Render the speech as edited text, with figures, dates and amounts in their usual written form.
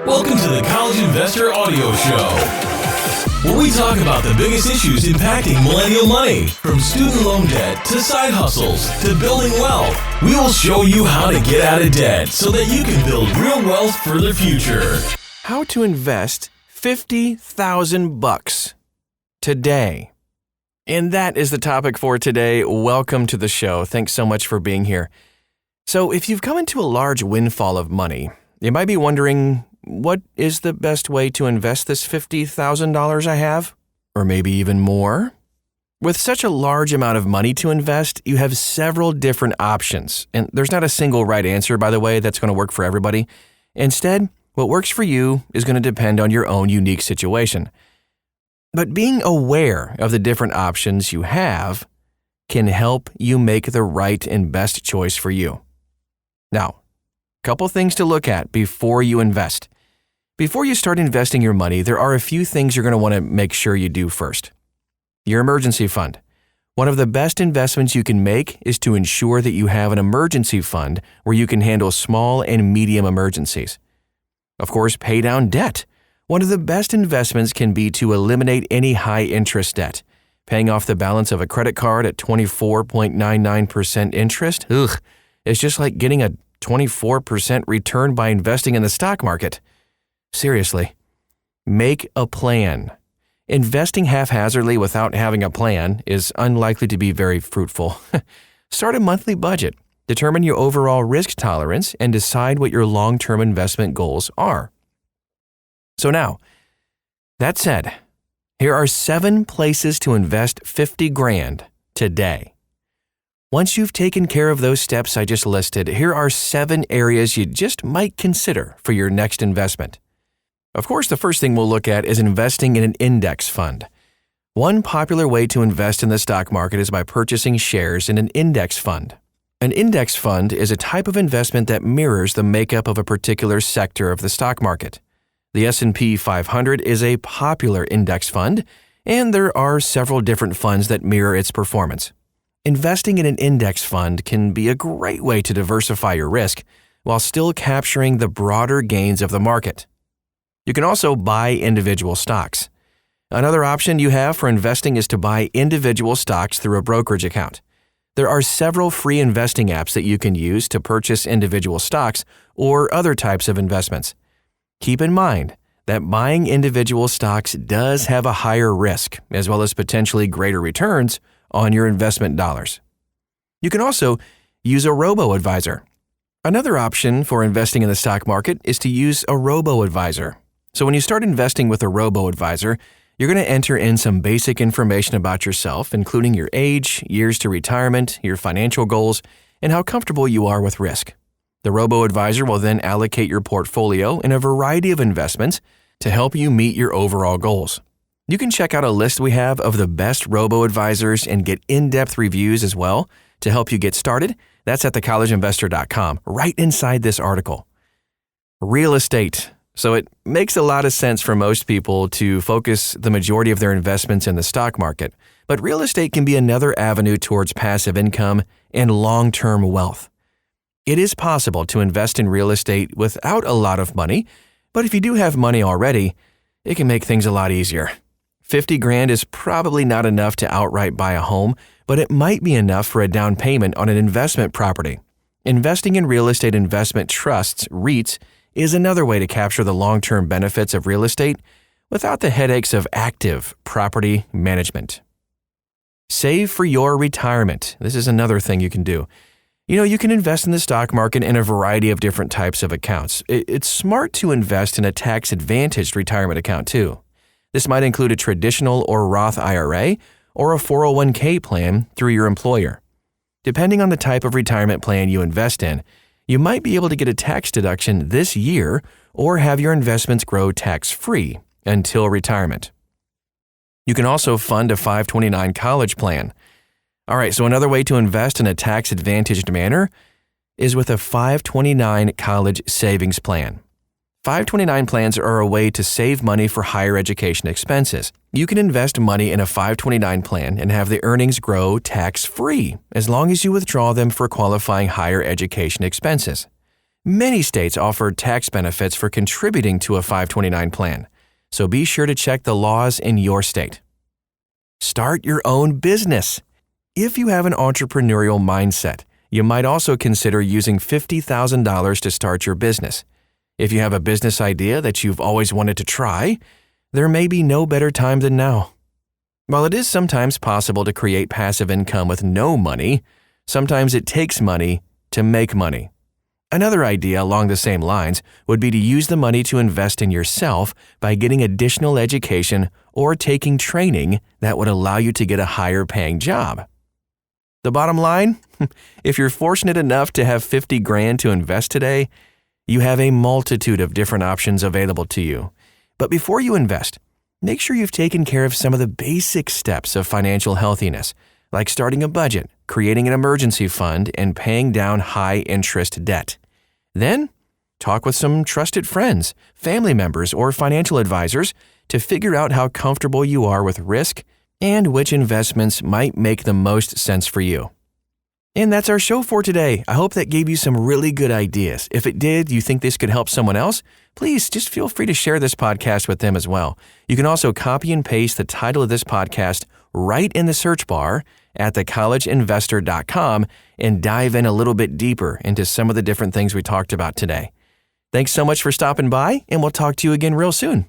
Welcome to the College Investor Audio Show, where we talk about the biggest issues impacting millennial money, from student loan debt to side hustles to building wealth. We will show you how to get out of debt so that you can build real wealth for the future. How to invest $50,000 today. And that is the topic for today. Welcome to the show. Thanks so much for being here. So if you've come into a large windfall of money, you might be wondering, what is the best way to invest this $50,000 I have? Or maybe even more? With such a large amount of money to invest, you have several different options. And there's not a single right answer, by the way, that's going to work for everybody. Instead, what works for you is going to depend on your own unique situation. But being aware of the different options you have can help you make the right and best choice for you. Now, a couple things to look at before you invest. Before you start investing your money, there are a few things you're going to want to make sure you do first. Your emergency fund. One of the best investments you can make is to ensure that you have an emergency fund where you can handle small and medium emergencies. Of course, pay down debt. One of the best investments can be to eliminate any high-interest debt. Paying off the balance of a credit card at 24.99% interest, it's just like getting a 24% return by investing in the stock market. Seriously, make a plan. Investing haphazardly without having a plan is unlikely to be very fruitful. Start a monthly budget, determine your overall risk tolerance, and decide what your long-term investment goals are. So now, that said, here are 7 places to invest $50,000 today. Once you've taken care of those steps I just listed, here are 7 areas you just might consider for your next investment. Of course, the first thing we'll look at is investing in an index fund. One popular way to invest in the stock market is by purchasing shares in an index fund. An index fund is a type of investment that mirrors the makeup of a particular sector of the stock market. The S&P 500 is a popular index fund, and there are several different funds that mirror its performance. Investing in an index fund can be a great way to diversify your risk while still capturing the broader gains of the market. You can also buy individual stocks. Another option you have for investing is to buy individual stocks through a brokerage account. There are several free investing apps that you can use to purchase individual stocks or other types of investments. Keep in mind that buying individual stocks does have a higher risk, as well as potentially greater returns on your investment dollars. You can also use a robo-advisor. Another option for investing in the stock market is to use a robo-advisor. So when you start investing with a robo-advisor, you're going to enter in some basic information about yourself, including your age, years to retirement, your financial goals, and how comfortable you are with risk. The robo-advisor will then allocate your portfolio in a variety of investments to help you meet your overall goals. You can check out a list we have of the best robo-advisors and get in-depth reviews as well to help you get started. That's at thecollegeinvestor.com, right inside this article. Real estate. So it makes a lot of sense for most people to focus the majority of their investments in the stock market, but real estate can be another avenue towards passive income and long-term wealth. It is possible to invest in real estate without a lot of money, but if you do have money already, it can make things a lot easier. $50,000 is probably not enough to outright buy a home, but it might be enough for a down payment on an investment property. Investing in real estate investment trusts, REITs, is another way to capture the long-term benefits of real estate without the headaches of active property management. Save for your retirement. This is another thing you can do. You can invest in the stock market in a variety of different types of accounts. It's smart to invest in a tax-advantaged retirement account too. This might include a traditional or Roth IRA or a 401k plan through your employer. Depending on the type of retirement plan you invest in, you might be able to get a tax deduction this year or have your investments grow tax-free until retirement. You can also fund a 529 college plan. All right, so another way to invest in a tax-advantaged manner is with a 529 college savings plan. 529 plans are a way to save money for higher education expenses. You can invest money in a 529 plan and have the earnings grow tax-free as long as you withdraw them for qualifying higher education expenses. Many states offer tax benefits for contributing to a 529 plan, so be sure to check the laws in your state. Start your own business. If you have an entrepreneurial mindset, you might also consider using $50,000 to start your business. If you have a business idea that you've always wanted to try, there may be no better time than now. While it is sometimes possible to create passive income with no money, sometimes it takes money to make money. Another idea along the same lines would be to use the money to invest in yourself by getting additional education or taking training that would allow you to get a higher paying job. The bottom line, if you're fortunate enough to have $50,000 to invest today, you have a multitude of different options available to you. But before you invest, make sure you've taken care of some of the basic steps of financial healthiness, like starting a budget, creating an emergency fund, and paying down high-interest debt. Then, talk with some trusted friends, family members, or financial advisors to figure out how comfortable you are with risk and which investments might make the most sense for you. And that's our show for today. I hope that gave you some really good ideas. If it did, you think this could help someone else, please just feel free to share this podcast with them as well. You can also copy and paste the title of this podcast right in the search bar at thecollegeinvestor.com and dive in a little bit deeper into some of the different things we talked about today. Thanks so much for stopping by, and we'll talk to you again real soon.